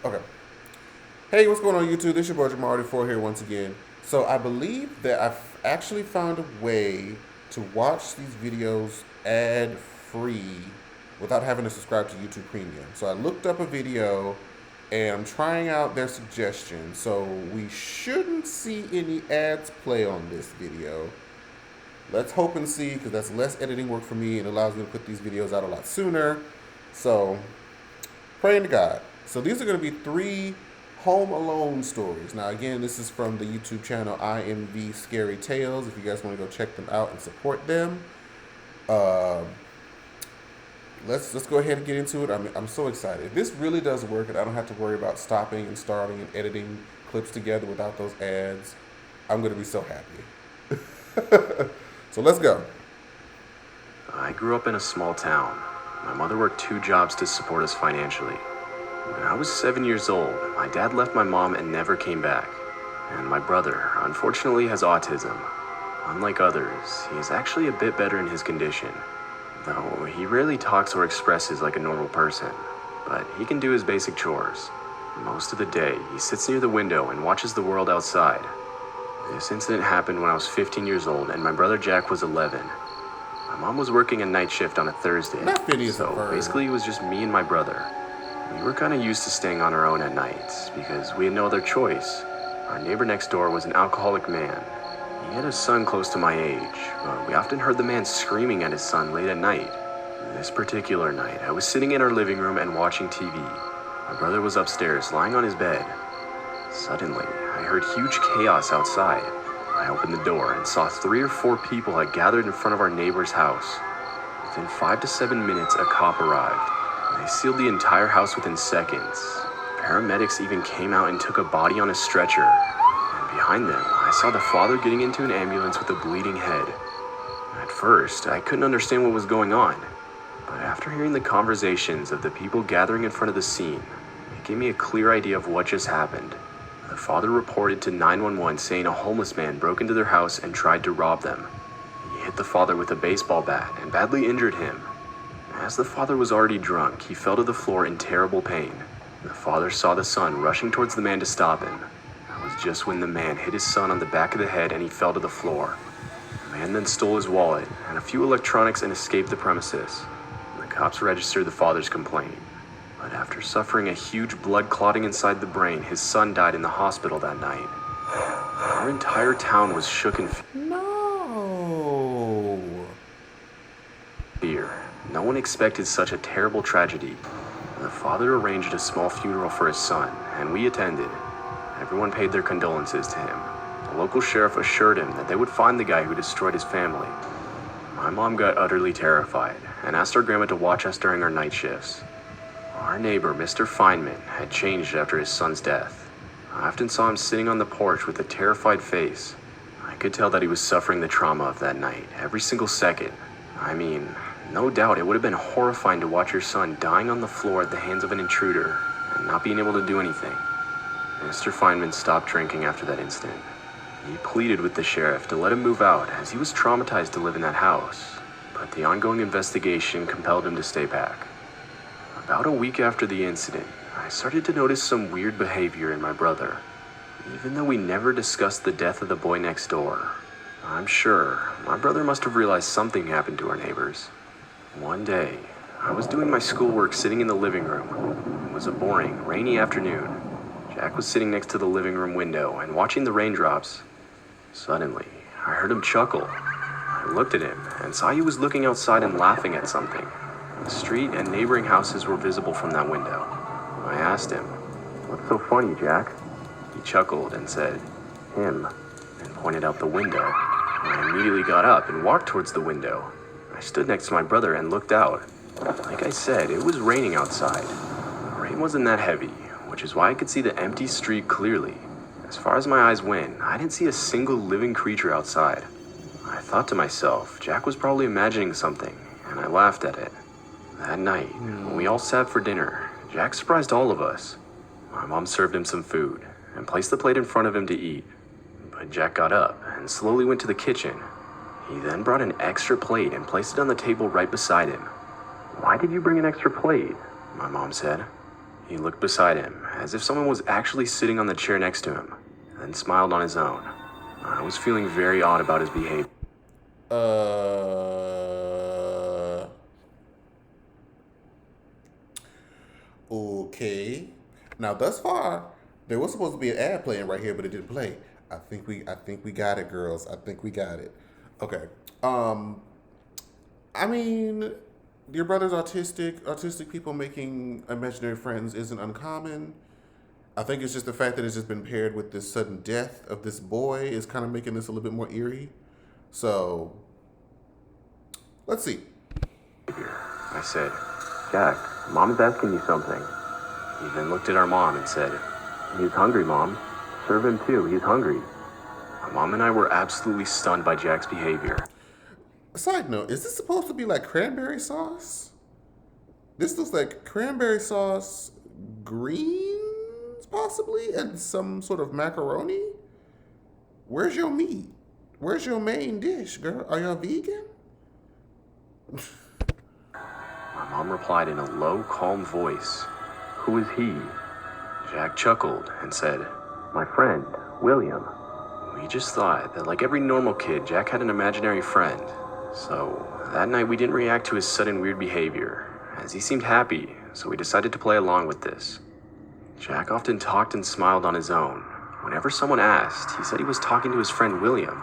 Okay. Hey, what's going on YouTube? This is your boy Jamar44 here once again. So I believe that I've actually found a way to watch these videos ad-free without having to subscribe to YouTube Premium. So I looked up a video and I'm trying out their suggestions. So we shouldn't see any ads play on this video. Let's hope and see, because that's less editing work for me and allows me to put these videos out a lot sooner. So praying to God. So these are going to be three Home Alone stories. Now, again, this is from the YouTube channel IMV Scary Tales. If you guys want to go check them out and support them, uh, let's go ahead and get into it. I'm so excited. If this really does work, and I don't have to worry about stopping and starting and editing clips together without those ads, I'm going to be so happy. So let's go. I grew up in a small town. My mother worked 2 jobs to support us financially. When I was 7 years old, my dad left my mom and never came back. And my brother, unfortunately, has autism. Unlike others, he is actually a bit better in his condition, though he rarely talks or expresses like a normal person, but he can do his basic chores. Most of the day, he sits near the window and watches the world outside. This incident happened when I was 15 years old and my brother Jack was 11. My mom was working a night shift on a Thursday, so basically it was just me and my brother. We were kind of used to staying on our own at nights because we had no other choice. Our neighbor next door was an alcoholic man. He had a son close to my age, but we often heard the man screaming at his son late at night. This particular night, I was sitting in our living room and watching TV. My brother was upstairs, lying on his bed. Suddenly, I heard huge chaos outside. I opened the door and saw 3 or 4 people had gathered in front of our neighbor's house. Within 5 to 7 minutes, a cop arrived. They sealed the entire house within seconds. Paramedics even came out and took a body on a stretcher. And behind them, I saw the father getting into an ambulance with a bleeding head. At first, I couldn't understand what was going on. But after hearing the conversations of the people gathering in front of the scene, it gave me a clear idea of what just happened. The father reported to 911 saying a homeless man broke into their house and tried to rob them. He hit the father with a baseball bat and badly injured him. As the father was already drunk, he fell to the floor in terrible pain. The father saw the son rushing towards the man to stop him. That was just when the man hit his son on the back of the head and he fell to the floor. The man then stole his wallet and a few electronics and escaped the premises. The cops registered the father's complaint. But after suffering a huge blood clotting inside the brain, his son died in the hospital that night. Our entire town was shook in No. fear. No one expected such a terrible tragedy. The father arranged a small funeral for his son, and we attended. Everyone paid their condolences to him. The local sheriff assured him that they would find the guy who destroyed his family. My mom got utterly terrified and asked our grandma to watch us during our night shifts. Our neighbor, Mr. Feynman, had changed after his son's death. I often saw him sitting on the porch with a terrified face. I could tell that he was suffering the trauma of that night, every single second. I mean, no doubt it would have been horrifying to watch your son dying on the floor at the hands of an intruder and not being able to do anything. Mr. Feynman stopped drinking after that incident. He pleaded with the sheriff to let him move out as he was traumatized to live in that house, but the ongoing investigation compelled him to stay back. About a week after the incident, I started to notice some weird behavior in my brother. Even though we never discussed the death of the boy next door, I'm sure my brother must have realized something happened to our neighbors. One day, I was doing my schoolwork sitting in the living room. It was a boring, rainy afternoon. Jack was sitting next to the living room window and watching the raindrops. Suddenly, I heard him chuckle. I looked at him and saw he was looking outside and laughing at something. The street and neighboring houses were visible from that window. I asked him, "What's so funny, Jack?" He chuckled and said, "Him," and pointed out the window. I immediately got up and walked towards the window. I stood next to my brother and looked out. Like I said, it was raining outside. The rain wasn't that heavy, which is why I could see the empty street clearly. As far as my eyes went, I didn't see a single living creature outside. I thought to myself, Jack was probably imagining something, and I laughed at it. That night, when we all sat for dinner, Jack surprised all of us. My mom served him some food and placed the plate in front of him to eat. But Jack got up and slowly went to the kitchen. He then brought an extra plate and placed it on the table right beside him. "Why did you bring an extra plate?" my mom said. He looked beside him, as if someone was actually sitting on the chair next to him, and then smiled on his own. I was feeling very odd about his behavior. Uh, okay. Now, thus far, there was supposed to be an ad playing right here, but it didn't play. I think we got it, girls. I think we got it. Okay. Um, I mean, your brother's autistic. Autistic people making imaginary friends isn't uncommon. I think it's just the fact that it's just been paired with this sudden death of this boy is kind of making this a little bit more eerie. So, let's see. I said, Jack, Mom is asking you something. He then looked at our mom and said, He's hungry, Mom. Serve him too, he's hungry. My mom and I were absolutely stunned by Jack's behavior. Side note, is this supposed to be like cranberry sauce? This looks like cranberry sauce, greens, possibly, and some sort of macaroni. Where's your meat? Where's your main dish, girl? Are y'all vegan? My mom replied in a low, calm voice, Who is he? Jack chuckled and said, My friend, William. We just thought that like every normal kid, Jack had an imaginary friend. So that night we didn't react to his sudden weird behavior, as he seemed happy, so we decided to play along with this. Jack often talked and smiled on his own. Whenever someone asked, he said he was talking to his friend William.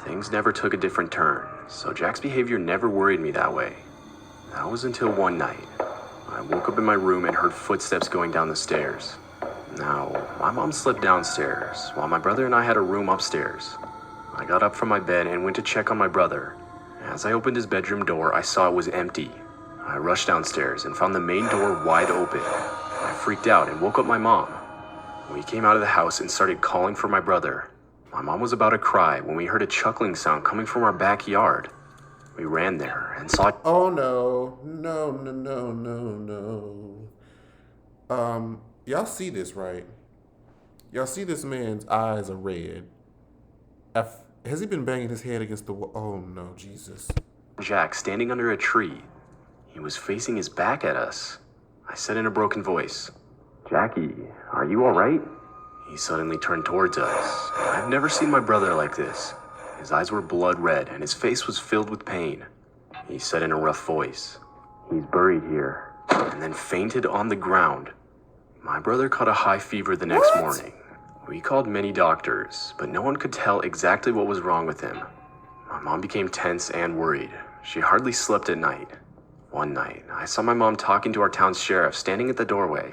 Things never took a different turn, so Jack's behavior never worried me that way. That was until one night. I woke up in my room and heard footsteps going down the stairs. Now, my mom slept downstairs, while my brother and I had a room upstairs. I got up from my bed and went to check on my brother. As I opened his bedroom door, I saw it was empty. I rushed downstairs and found the main door wide open. I freaked out and woke up my mom. We came out of the house and started calling for my brother. My mom was about to cry when we heard a chuckling sound coming from our backyard. We ran there and saw... Oh no, no, no, no, no, no. Y'all see this, right? Y'all see this man's eyes are red. Has he been banging his head against the wall? Oh no, Jesus. Jack standing under a tree. He was facing his back at us. I said in a broken voice, Jackie, are you all right? He suddenly turned towards us. I've never seen my brother like this. His eyes were blood red and his face was filled with pain. He said in a rough voice, He's buried here, and then fainted on the ground. My brother caught a high fever the next morning. We called many doctors, but no one could tell exactly what was wrong with him. My mom became tense and worried. She hardly slept at night. One night, I saw my mom talking to our town's sheriff standing at the doorway.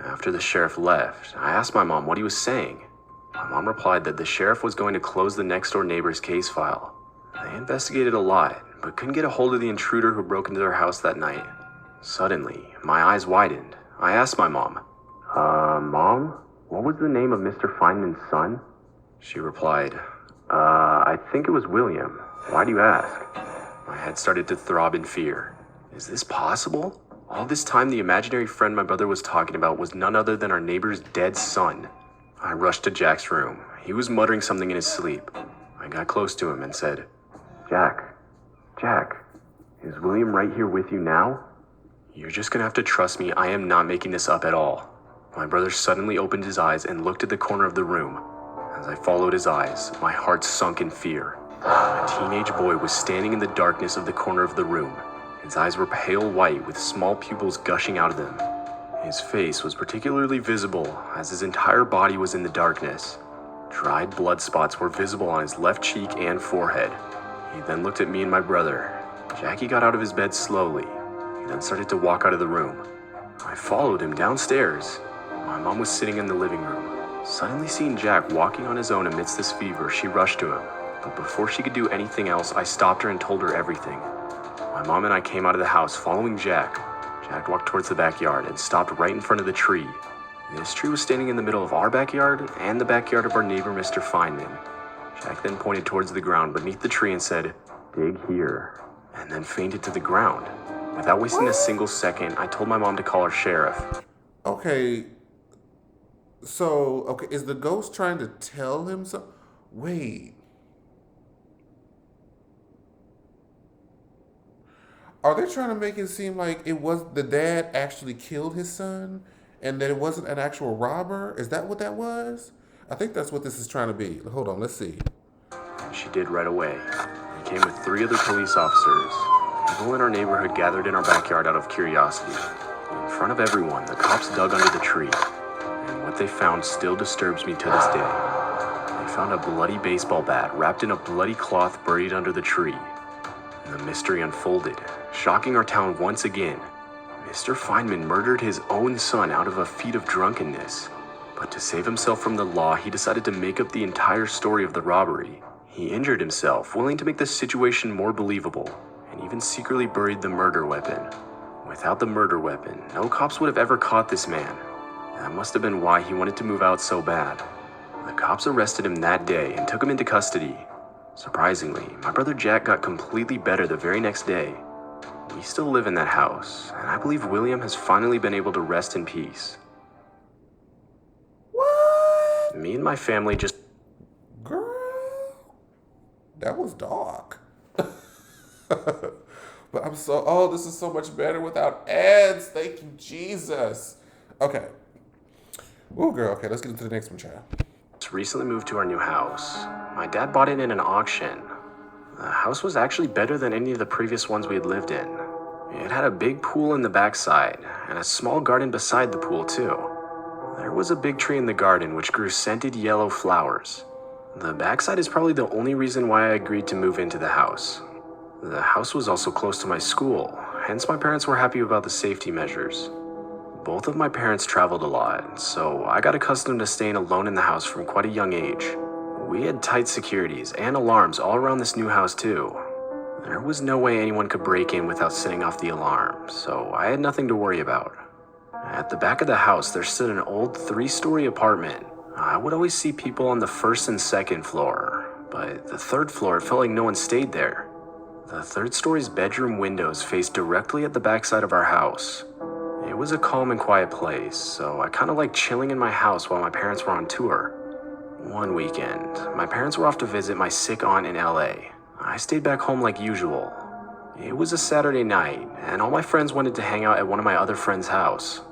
After the sheriff left, I asked my mom what he was saying. My mom replied that the sheriff was going to close the next-door neighbor's case file. They investigated a lot, but couldn't get a hold of the intruder who broke into their house that night. Suddenly, my eyes widened. I asked my mom, Mom, what was the name of Mr. Feynman's son? She replied, I think it was William. Why do you ask? My head started to throb in fear. Is this possible? All this time, the imaginary friend my brother was talking about was none other than our neighbor's dead son. I rushed to Jack's room. He was muttering something in his sleep. I got close to him and said, Jack, is William right here with you now? You're just gonna have to trust me. I am not making this up at all. My brother suddenly opened his eyes and looked at the corner of the room. As I followed his eyes, my heart sunk in fear. A teenage boy was standing in the darkness of the corner of the room. His eyes were pale white with small pupils gushing out of them. His face was particularly visible as his entire body was in the darkness. Dried blood spots were visible on his left cheek and forehead. He then looked at me and my brother. Jackie got out of his bed slowly. He then started to walk out of the room. I followed him downstairs. My mom was sitting in the living room. Suddenly seeing Jack walking on his own amidst this fever, she rushed to him. But before she could do anything else, I stopped her and told her everything. My mom and I came out of the house following Jack. Jack walked towards the backyard and stopped right in front of the tree. This tree was standing in the middle of our backyard and the backyard of our neighbor, Mr. Feynman. Jack then pointed towards the ground beneath the tree and said, Dig here, and then fainted to the ground. Without wasting a single second, I told my mom to call our sheriff. Okay, is the ghost trying to tell him something? Wait. Are they trying to make it seem like it was the dad actually killed his son and that it wasn't an actual robber? Is that what that was? I think that's what this is trying to be. Hold on, let's see. She did right away. He came with 3 other police officers. People in our neighborhood gathered in our backyard out of curiosity. In front of everyone, the cops dug under the tree. And what they found still disturbs me to this day. They found a bloody baseball bat wrapped in a bloody cloth buried under the tree. And the mystery unfolded, shocking our town once again. Mr. Feynman murdered his own son out of a fit of drunkenness. But to save himself from the law, he decided to make up the entire story of the robbery. He injured himself, willing to make the situation more believable, and even secretly buried the murder weapon. Without the murder weapon, no cops would have ever caught this man. That must have been why he wanted to move out so bad. The cops arrested him that day and took him into custody. Surprisingly, my brother Jack got completely better the very next day. We still live in that house, and I believe William has finally been able to rest in peace. What? Me and my family just... Girl, that was dark. But this is so much better without ads. Thank you, Jesus. Okay. Oh, girl, okay, let's get into the next one, child. recently moved to our new house. My dad bought it in an auction. The house was actually better than any of the previous ones we had lived in. It had a big pool in the backside, and a small garden beside the pool, too. There was a big tree in the garden which grew scented yellow flowers. The backside is probably the only reason why I agreed to move into the house. The house was also close to my school, hence my parents were happy about the safety measures. Both of my parents traveled a lot, so I got accustomed to staying alone in the house from quite a young age. We had tight securities and alarms all around this new house too. There was no way anyone could break in without setting off the alarm, so I had nothing to worry about. At the back of the house, there stood an old 3-story apartment. I would always see people on the first and second floor, but the third floor, it felt like no one stayed there. The third story's bedroom windows faced directly at the backside of our house. It was a calm and quiet place, so I kind of liked chilling in my house while my parents were on tour. One weekend, my parents were off to visit my sick aunt in LA. I stayed back home like usual. It was a Saturday night, and all my friends wanted to hang out at one of my other friends' house.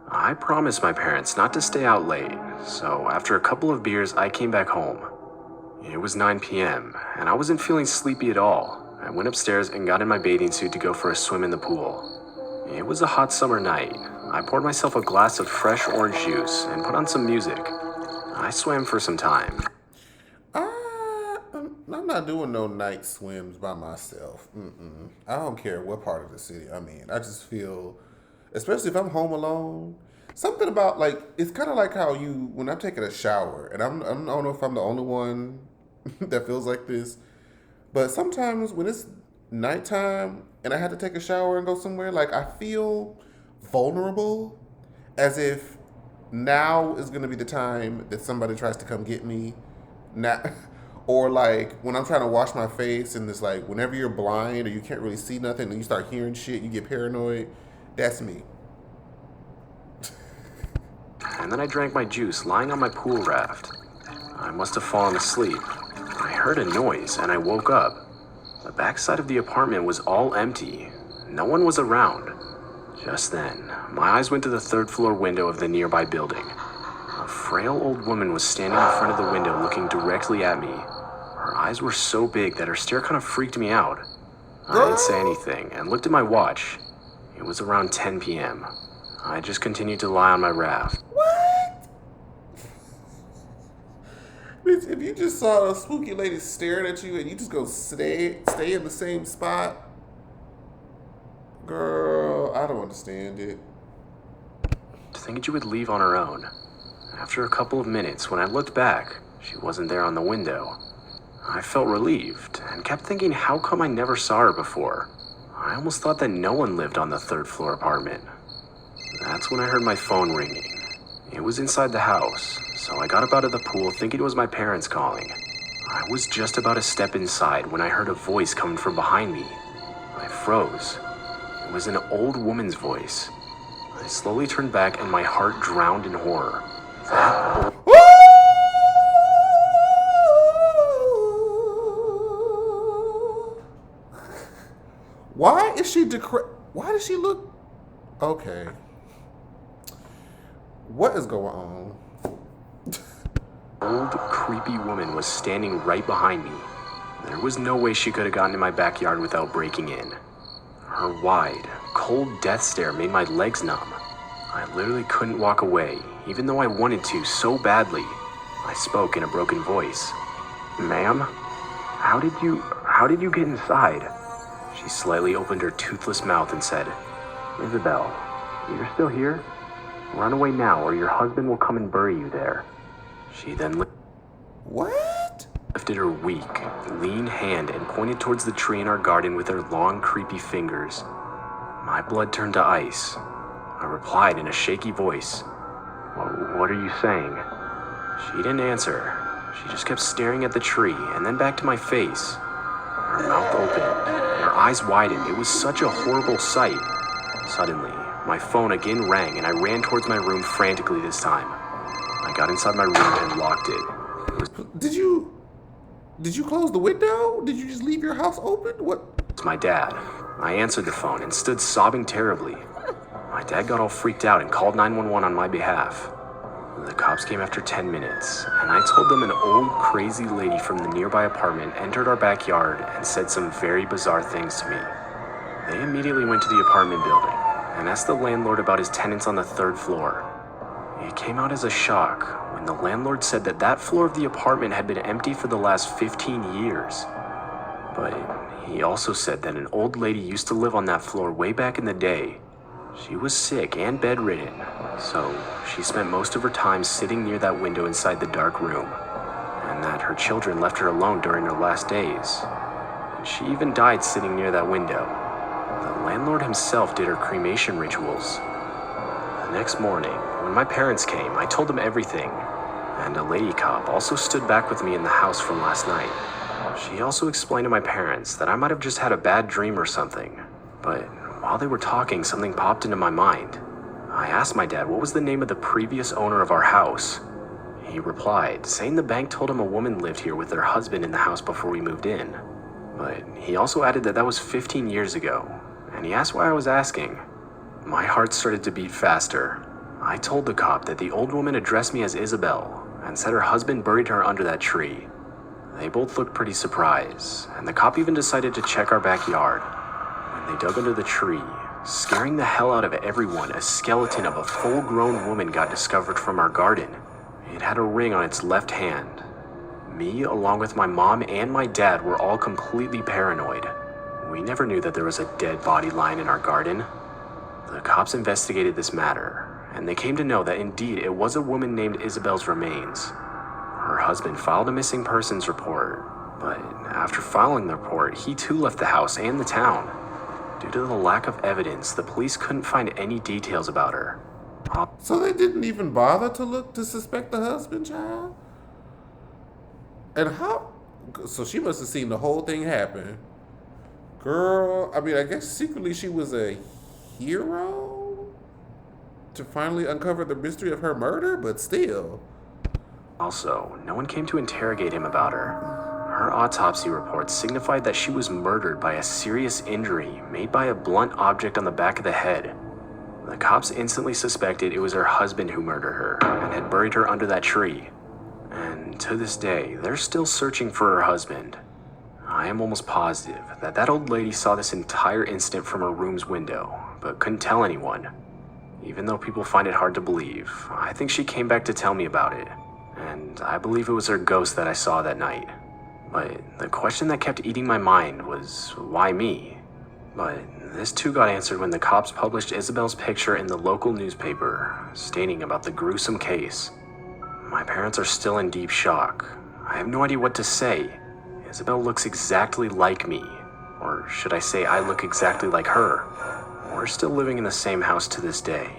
I promised my parents not to stay out late, so after a couple of beers, I came back home. It was 9 p.m., and I wasn't feeling sleepy at all. I went upstairs and got in my bathing suit to go for a swim in the pool. It was a hot summer night. I poured myself a glass of fresh orange juice and put on some music. I swam for some time. I'm not doing no night swims by myself. I don't care what part of the city I'm in. I just feel, especially if I'm home alone, something about like, it's kind of like how when I'm taking a shower, and I don't know if I'm the only one that feels like this, but sometimes when it's nighttime and I had to take a shower and go somewhere, like I feel vulnerable, as if now is going to be the time that somebody tries to come get me. Now, or like when I'm trying to wash my face and it's like whenever you're blind or you can't really see nothing and you start hearing shit, you get paranoid. That's me. And then I drank my juice lying on my pool raft. I must have fallen asleep. I heard a noise and I woke up. The backside of the apartment was all empty. No one was around. Just then, my eyes went to the third-floor window of the nearby building. A frail old woman was standing in front of the window looking directly at me. Her eyes were so big that her stare kind of freaked me out. I didn't say anything and looked at my watch. It was around 10 p.m. I just continued to lie on my raft. What? Bitch, if you just saw a spooky lady staring at you and you just go stay in the same spot, girl, I don't understand it. To think that you would leave on her own. After a couple of minutes, when I looked back, she wasn't there on the window. I felt relieved and kept thinking, how come I never saw her before? I almost thought that no one lived on the third-floor apartment. That's when I heard my phone ringing. It was inside the house, so I got up out of the pool thinking it was my parents calling. I was just about to step inside when I heard a voice coming from behind me. I froze. It was an old woman's voice. I slowly turned back and my heart drowned in horror. That Why is she Why does she look? Okay. What is going on? Old, creepy woman was standing right behind me. There was no way she could have gotten in my backyard without breaking in. Her wide, cold death stare made my legs numb. I literally couldn't walk away, even though I wanted to so badly. I spoke in a broken voice. "Ma'am, how did you get inside?" She slightly opened her toothless mouth and said, "Isabel, you're still here? Run away now or your husband will come and bury you there." She then What? lifted her weak, lean hand and pointed towards the tree in our garden with her long, creepy fingers. My blood turned to ice. I replied in a shaky voice, "What are you saying?" She didn't answer. She just kept staring at the tree and then back to my face. Her mouth opened and her eyes widened. It was such a horrible sight. Suddenly, my phone again rang and I ran towards my room frantically this time. I got inside my room and locked it. Did you close the window? Did you just leave your house open? What? It's my dad. I answered the phone and stood sobbing terribly. My dad got all freaked out and called 911 on my behalf. The cops came after 10 minutes, and I told them an old, crazy lady from the nearby apartment entered our backyard and said some very bizarre things to me. They immediately went to the apartment building and asked the landlord about his tenants on the third floor. It came out as a shock when the landlord said that that floor of the apartment had been empty for the last 15 years. But he also said that an old lady used to live on that floor way back in the day. She was sick and bedridden, so she spent most of her time sitting near that window inside the dark room, and that her children left her alone during her last days. And she even died sitting near that window. The landlord himself did her cremation rituals. The next morning, when my parents came, I told them everything, and a lady cop also stood back with me in the house from last night. She also explained to my parents that I might have just had a bad dream or something, but while they were talking, something popped into my mind. I asked my dad what was the name of the previous owner of our house. He replied, saying the bank told him a woman lived here with her husband in the house before we moved in. But he also added that that was 15 years ago, and he asked why I was asking. My heart started to beat faster. I told the cop that the old woman addressed me as Isabel and said her husband buried her under that tree. They both looked pretty surprised, and the cop even decided to check our backyard. When they dug under the tree, scaring the hell out of everyone, a skeleton of a full-grown woman got discovered from our garden. It had a ring on its left hand. Me, along with my mom and my dad, were all completely paranoid. We never knew that there was a dead body lying in our garden. The cops investigated this matter, and they came to know that indeed it was a woman named Isabel's remains. Her husband filed a missing persons report, but after filing the report, he too left the house and the town. Due to the lack of evidence, the police couldn't find any details about her. So they didn't even bother to look to suspect the husband, child? And how? So she must have seen the whole thing happen. Girl, I mean, I guess secretly she was a hero to finally uncover the mystery of her murder, but still. Also, no one came to interrogate him about her. Her autopsy report signified that she was murdered by a serious injury made by a blunt object on the back of the head. The cops instantly suspected it was her husband who murdered her and had buried her under that tree. And to this day, they're still searching for her husband. I am almost positive that that old lady saw this entire incident from her room's window, but couldn't tell anyone. Even though people find it hard to believe, I think she came back to tell me about it. And I believe it was her ghost that I saw that night. But the question that kept eating my mind was, why me? But this too got answered when the cops published Isabel's picture in the local newspaper, stating about the gruesome case. My parents are still in deep shock. I have no idea what to say. Isabel looks exactly like me. Or should I say I look exactly like her? We're still living in the same house to this day,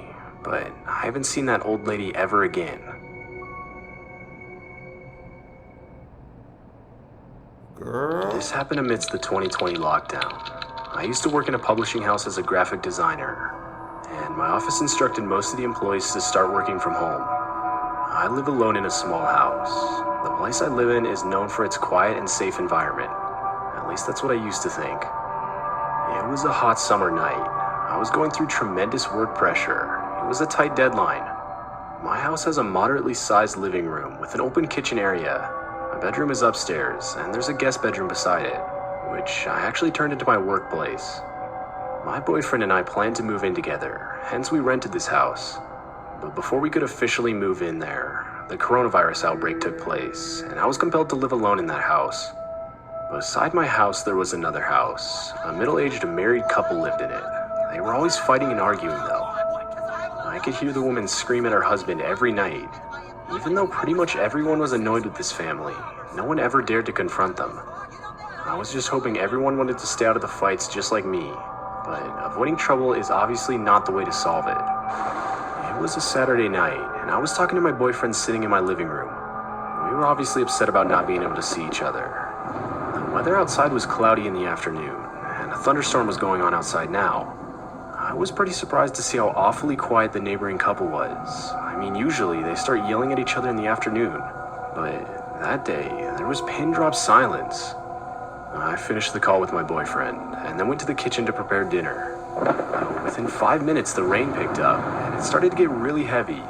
but I haven't seen that old lady ever again. Girl. This happened amidst the 2020 lockdown. I used to work in a publishing house as a graphic designer, and my office instructed most of the employees to start working from home. I live alone in a small house. The place I live in is known for its quiet and safe environment. At least that's what I used to think. It was a hot summer night. I was going through tremendous work pressure. It was a tight deadline. My house has a moderately sized living room with an open kitchen area. My bedroom is upstairs, and there's a guest bedroom beside it, which I actually turned into my workplace. My boyfriend and I planned to move in together, hence we rented this house. But before we could officially move in there, the coronavirus outbreak took place, and I was compelled to live alone in that house. Beside my house, there was another house. A middle-aged married couple lived in it. They were always fighting and arguing, though. I could hear the woman scream at her husband every night. Even though pretty much everyone was annoyed with this family, no one ever dared to confront them. I was just hoping everyone wanted to stay out of the fights just like me, but avoiding trouble is obviously not the way to solve it. It was a Saturday night, and I was talking to my boyfriend sitting in my living room. We were obviously upset about not being able to see each other. The weather outside was cloudy in the afternoon, and a thunderstorm was going on outside now. I was pretty surprised to see how awfully quiet the neighboring couple was. I mean, usually they start yelling at each other in the afternoon, but that day there was pin drop silence. I finished the call with my boyfriend, and then went to the kitchen to prepare dinner. Within 5 minutes, the rain picked up, and it started to get really heavy.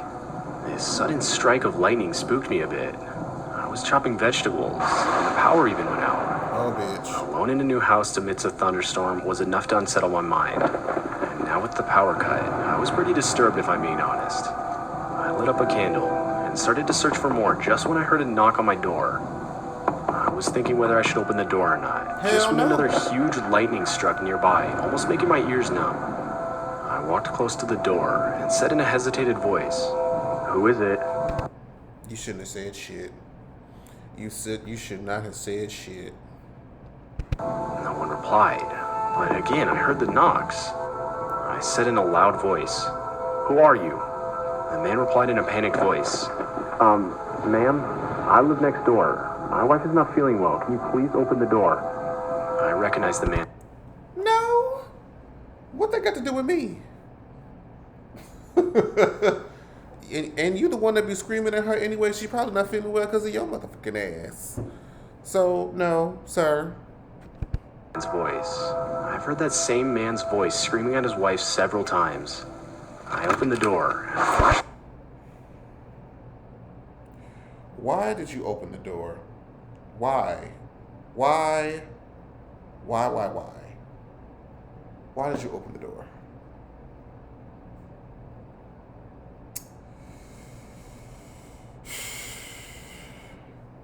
This sudden strike of lightning spooked me a bit. I was chopping vegetables, and the power even went out. Oh, bitch. Alone in a new house amidst a thunderstorm was enough to unsettle my mind. And now with the power cut, I was pretty disturbed if I'm being honest. I lit up a candle, and started to search for more just when I heard a knock on my door. I was thinking whether I should open the door or not, just when another huge lightning struck nearby, almost making my ears numb. I walked close to the door and said in a hesitated voice, "Who is it?" You shouldn't have said shit. You should not have said shit. No one replied, but again I heard the knocks. I said in a loud voice, "Who are you?" The man replied in a panicked voice, Ma'am, I live next door. My wife is not feeling well. Can you please open the door?" I recognized the man. No. What that got to do with me? and you the one that be screaming at her anyway. She probably not feeling well because of your motherfucking ass. So, no, sir. Voice. I've heard that same man's voice screaming at his wife several times. I opened the door and flashed. Why did you open the door? Why? Why? Why did you open the door?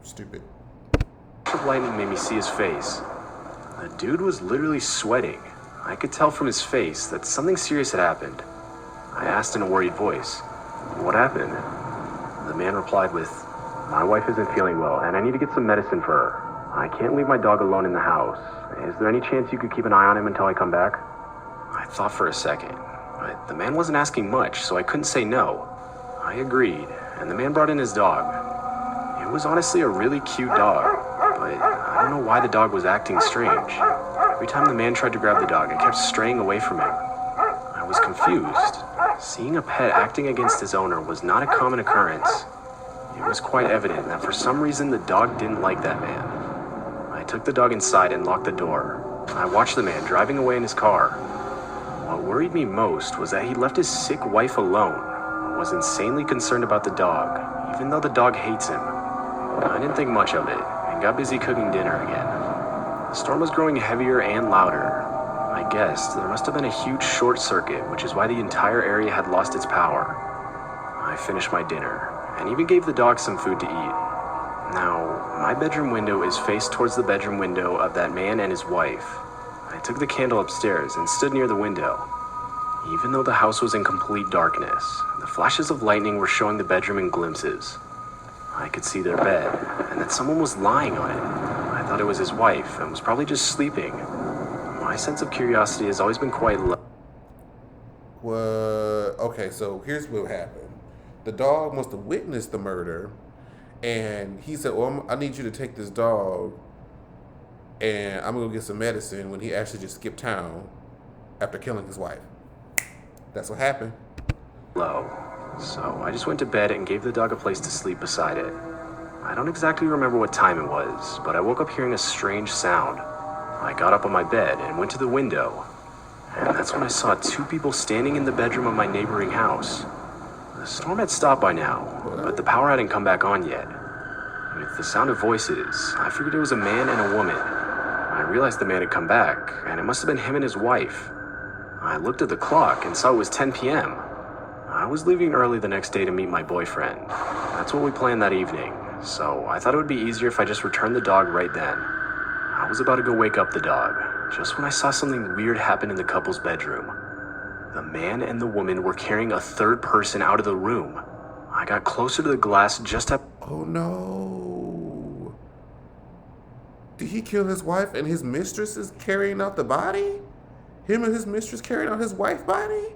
Stupid. Of lightning made me see his face. The dude was literally sweating. I could tell from his face that something serious had happened. I asked in a worried voice, "What happened?" The man replied with, "My wife isn't feeling well, and I need to get some medicine for her. I can't leave my dog alone in the house. Is there any chance you could keep an eye on him until I come back?" I thought for a second, but the man wasn't asking much, so I couldn't say no. I agreed, and the man brought in his dog. It was honestly a really cute dog, but I don't know why the dog was acting strange. Every time the man tried to grab the dog, it kept straying away from him. I was confused. Seeing a pet acting against his owner was not a common occurrence. It was quite evident that for some reason the dog didn't like that man. I took the dog inside and locked the door. I watched the man driving away in his car. What worried me most was that he left his sick wife alone, and was insanely concerned about the dog, even though the dog hates him. I didn't think much of it, and got busy cooking dinner again. The storm was growing heavier and louder. I guessed there must have been a huge short circuit, which is why the entire area had lost its power. I finished my dinner, and even gave the dog some food to eat. Now, my bedroom window is faced towards the bedroom window of that man and his wife. I took the candle upstairs and stood near the window. Even though the house was in complete darkness, the flashes of lightning were showing the bedroom in glimpses. I could see their bed, and that someone was lying on it. I thought it was his wife, and was probably just sleeping. My sense of curiosity has always been quite low. What? Okay, so here's what happened. The dog must have witnessed the murder, and he said, "Well, I need you to take this dog, and I'm gonna go get some medicine." When he actually just skipped town after killing his wife. That's what happened. Low. So I just went to bed and gave the dog a place to sleep beside it. I don't exactly remember what time it was, but I woke up hearing a strange sound. I got up on my bed and went to the window, and that's when I saw two people standing in the bedroom of my neighboring house. The storm had stopped by now, but the power hadn't come back on yet. With the sound of voices, I figured it was a man and a woman. I realized the man had come back, and it must have been him and his wife. I looked at the clock and saw it was 10 p.m. I was leaving early the next day to meet my boyfriend. That's what we planned that evening, so I thought it would be easier if I just returned the dog right then. I was about to go wake up the dog, just when I saw something weird happen in the couple's bedroom. The man and the woman were carrying a third person out of the room. I got closer to the glass just at... Oh no. Did he kill his wife and his mistress is carrying out the body? Him and his mistress carrying out his wife's body?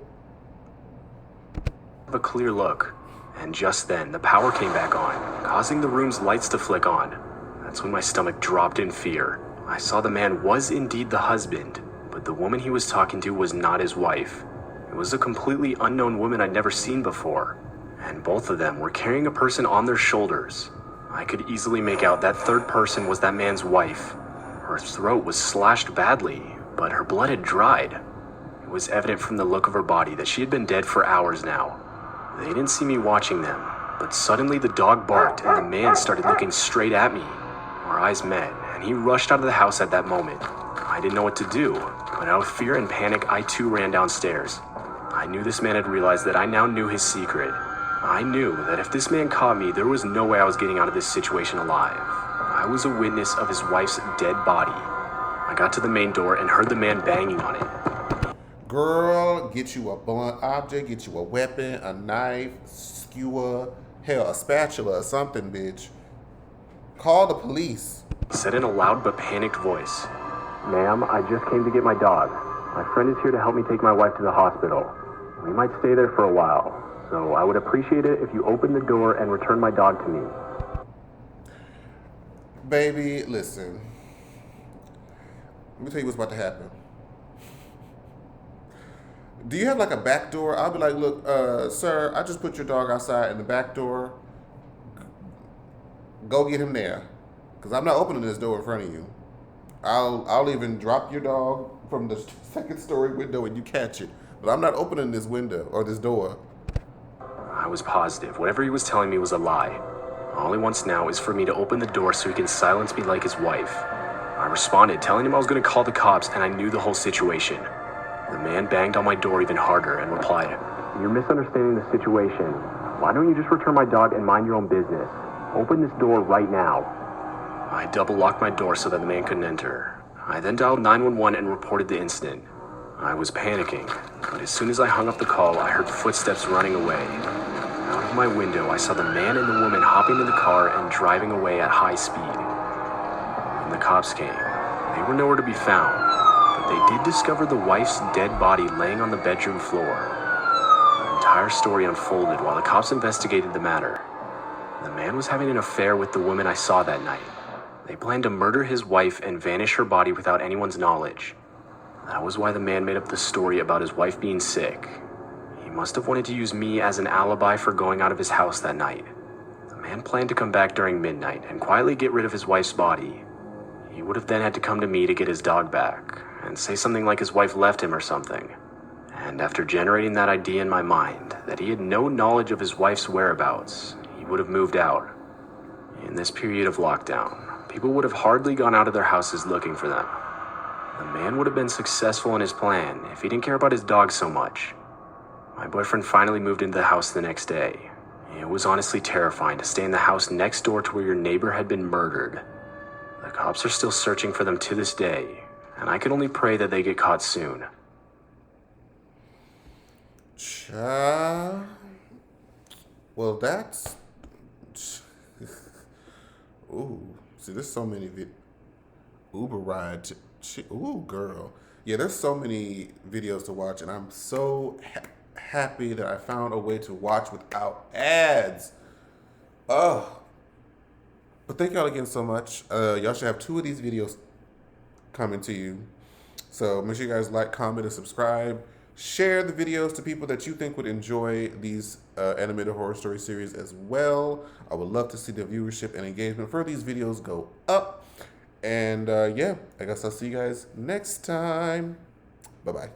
a clear look, and just then the power came back on, causing the room's lights to flick on. That's when my stomach dropped in fear. I saw the man was indeed the husband, but the woman he was talking to was not his wife. It was a completely unknown woman I'd never seen before, and both of them were carrying a person on their shoulders. I could easily make out that third person was that man's wife. Her throat was slashed badly, but her blood had dried. It was evident from the look of her body that she had been dead for hours now. They didn't see me watching them, but suddenly the dog barked and the man started looking straight at me. Our eyes met, and he rushed out of the house at that moment. I didn't know what to do, but out of fear and panic, I too ran downstairs. I knew this man had realized that I now knew his secret. I knew that if this man caught me, there was no way I was getting out of this situation alive. I was a witness of his wife's dead body. I got to the main door and heard the man banging on it. Girl, get you a blunt object, get you a weapon, a knife, skewer, hell, a spatula or something, bitch. Call the police. He said in a loud but panicked voice, "Ma'am, I just came to get my dog. My friend is here to help me take my wife to the hospital. We might stay there for a while, so I would appreciate it if you open the door and return my dog to me." Baby, listen. Let me tell you what's about to happen. Do you have like a back door? I'll be like, look, sir, I just put your dog outside in the back door. Go get him there. Because I'm not opening this door in front of you. I'll even drop your dog from the second story window and you catch it. But I'm not opening this window or this door. I was positive whatever he was telling me was a lie. All he wants now is for me to open the door so he can silence me like his wife. I responded, telling him I was going to call the cops, and I knew the whole situation. The man banged on my door even harder and replied, "You're misunderstanding the situation. Why don't you just return my dog and mind your own business? Open this door right now." I double locked my door so that the man couldn't enter. I then dialed 911 and reported the incident. I was panicking, but as soon as I hung up the call, I heard footsteps running away. Out of my window, I saw the man and the woman hopping in the car and driving away at high speed. When the cops came, they were nowhere to be found, but they did discover the wife's dead body laying on the bedroom floor. The entire story unfolded while the cops investigated the matter. The man was having an affair with the woman I saw that night. They planned to murder his wife and vanish her body without anyone's knowledge. That was why the man made up the story about his wife being sick. He must have wanted to use me as an alibi for going out of his house that night. The man planned to come back during midnight and quietly get rid of his wife's body. He would have then had to come to me to get his dog back and say something like his wife left him or something. And after generating that idea in my mind, that he had no knowledge of his wife's whereabouts, he would have moved out. In this period of lockdown, people would have hardly gone out of their houses looking for them. The man would have been successful in his plan if he didn't care about his dog so much. My boyfriend finally moved into the house the next day. It was honestly terrifying to stay in the house next door to where your neighbor had been murdered. The cops are still searching for them to this day, and I can only pray that they get caught soon. Well, that's... Ooh, see, there's so many Uber ride. Ooh, girl. Yeah, there's so many videos to watch, and I'm so happy that I found a way to watch without ads. Oh. But thank y'all again so much. Y'all should have 2 of these videos coming to you. So make sure you guys like, comment, and subscribe. Share the videos to people that you think would enjoy these animated horror story series as well. I would love to see the viewership and engagement for these videos go up. And yeah, I guess I'll see you guys next time. Bye-bye.